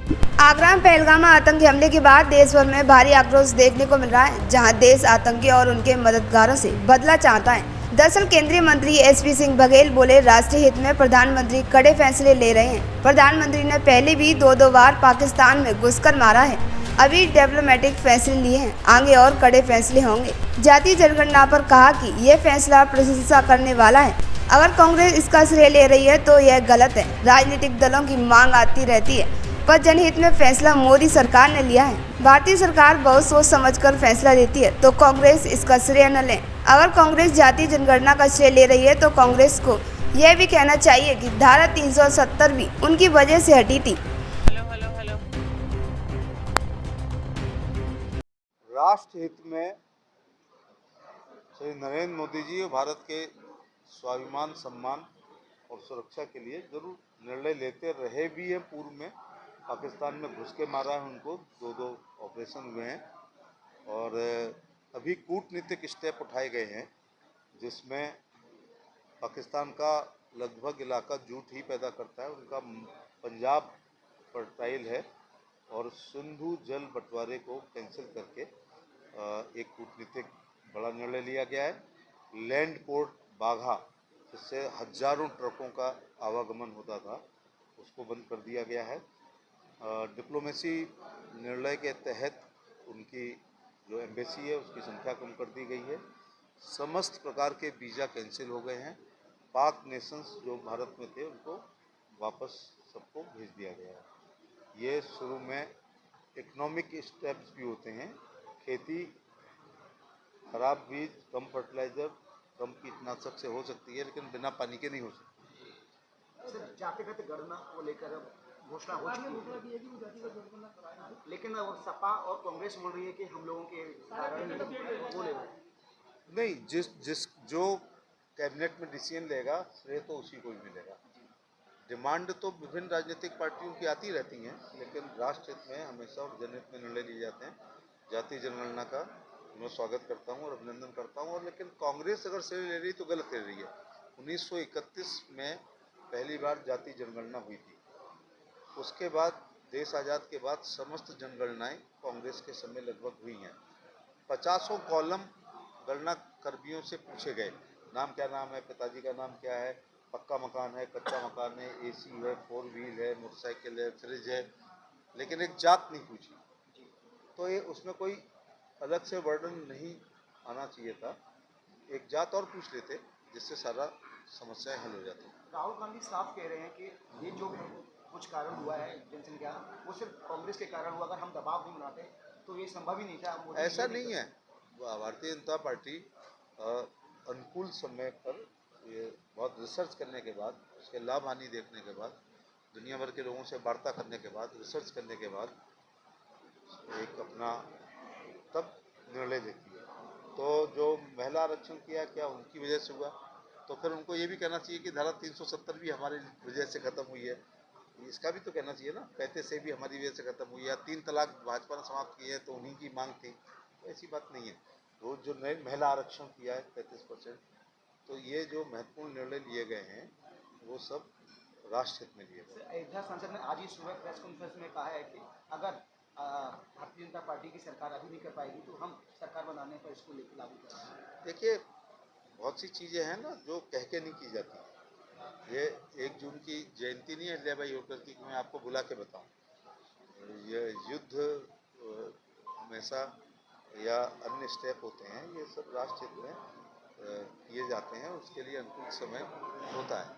आगरा में पहलगाम आतंकी हमले के बाद देश भर में भारी आक्रोश देखने को मिल रहा है, जहां देश आतंकी और उनके मददगारों से बदला चाहता है। दरअसल केंद्रीय मंत्री एसपी सिंह बघेल बोले, राष्ट्रीय हित में प्रधानमंत्री कड़े फैसले ले रहे हैं। प्रधानमंत्री ने पहले भी दो बार पाकिस्तान में घुसकर मारा है, अभी डिप्लोमेटिक फैसले लिए हैं, आगे और कड़े फैसले होंगे। जातीय जनगणना पर कहा कि यह फैसला प्रशंसा करने वाला है। अगर कांग्रेस इसका श्रेय ले रही है तो यह गलत है। राजनीतिक दलों की मांग आती रहती है, पर जनहित में फैसला मोदी सरकार ने लिया है। भारतीय सरकार बहुत सोच समझकर फैसला लेती है, तो कांग्रेस इसका श्रेय न ले। अगर कांग्रेस जातीय जनगणना का श्रेय ले रही है तो कांग्रेस को यह भी कहना चाहिए कि धारा 370 भी उनकी वजह से हटी थी। राष्ट्र हित में श्री नरेंद्र मोदी जी भारत के स्वाभिमान, सम्मान और सुरक्षा के लिए जरूर निर्णय लेते रहे भी हैं। पूर्व में पाकिस्तान में घुस के मारा है उनको, दो ऑपरेशन हुए हैं और अभी कूटनीतिक स्टेप उठाए गए हैं, जिसमें पाकिस्तान का लगभग इलाका जूट ही पैदा करता है। उनका पंजाब फर्टाइल है और सिंधु जल बंटवारे को कैंसिल करके एक कूटनीतिक बड़ा निर्णय लिया गया है। लैंड पोर्ट बाघा, जिससे हजारों ट्रकों का आवागमन होता था, उसको बंद कर दिया गया है। डिप्लोमेसी निर्णय के तहत उनकी जो एम्बेसी है उसकी संख्या कम कर दी गई है। समस्त प्रकार के वीज़ा कैंसिल हो गए हैं। पाक नेशंस जो भारत में थे उनको वापस सबको भेज दिया गया है। ये शुरू में इकोनॉमिक स्टेप्स भी होते हैं। खेती खराब बीज, कम फर्टिलाइजर, कम कीटनाशक से हो सकती है, लेकिन बिना पानी के नहीं हो सकती। सर, जातिगत गणना को लेकर अब घोषणा हो चुकी है, लेकिन अब सपा और कांग्रेस बोल रही है कि हम लोगों के कारण वो ले रहे हैं। नहीं, जिस जो कैबिनेट में डिसीजन लेगा श्रेय तो उसी को ही मिलेगा। डिमांड तो विभिन्न राजनीतिक पार्टियों की आती रहती हैं, लेकिन राष्ट्र हित में हमेशा और जनहित में निर्णय लिए जाते हैं। जातीय जनगणना का मैं स्वागत करता हूं और अभिनंदन करता हूं, और लेकिन कांग्रेस अगर श्रेय ले रही तो गलत ले रही है। 1931 में पहली बार जातीय जनगणना हुई थी। उसके बाद देश आज़ाद के बाद समस्त जनगणनाएं कांग्रेस के समय लगभग हुई हैं। 50 कॉलम गणना कर्मियों से पूछे गए, क्या नाम है, पिताजी का नाम क्या है, पक्का मकान है, कच्चा मकान है, एसी है, 4 व्हील है, मोटरसाइकिल है, फ्रिज है, लेकिन एक जात नहीं पूछी। तो ये उसमें कोई अलग से वर्णन नहीं आना चाहिए था। एक जात और पूछ लेते, जिससे सारा समस्याएं हल हो जाती। राहुल गांधी साफ कह रहे हैं कि ये जो कुछ कारण हुआ है जनसंख्या, वो सिर्फ कांग्रेस के कारण हुआ। अगर हम दबाव नहीं बनाते तो ये संभव ही नहीं था। ऐसा नहीं है। भारतीय जनता पार्टी अनुकूल समय पर ये बहुत रिसर्च करने के बाद, उसके लाभ हानि देखने के बाद, दुनिया भर के लोगों से वार्ता करने के बाद, रिसर्च करने के बाद एक अपना तब निर्णय लेती है। तो जो महिला आरक्षण किया, क्या उनकी वजह से हुआ? तो फिर उनको ये भी कहना चाहिए कि धारा 370 भी हमारी वजह से खत्म हुई है। इसका भी तो कहना चाहिए ना। 35 से भी हमारी वजह से खत्म हुई है, या 3 तलाक भाजपा ने समाप्त की है तो उन्हीं की मांग थी। तो ऐसी बात नहीं है। वो जो नए महिला आरक्षण किया है 35%, तो ये जो महत्वपूर्ण निर्णय लिए गए हैं वो सब राष्ट्र हित में लिए गए। अयोध्या सांसद ने आज ही सुबह प्रेस कॉन्फ्रेंस में कहा है कि अगर भारतीय जनता पार्टी की सरकार अभी नहीं कर पाएगी तो हम सरकार बनाने पर इसको लेकर लागू करेंगे। देखिए, बहुत सी चीज़ें हैं ना जो कह के नहीं की जाती। ये 1 जून की जयंती नहीं है अहिल्याबाई होलकर की, मैं आपको बुला के बताऊं। ये युद्ध हमेशा या अन्य स्टेप होते हैं, ये सब राष्ट्र हित में किए जाते हैं, उसके लिए अनुकूल समय होता है।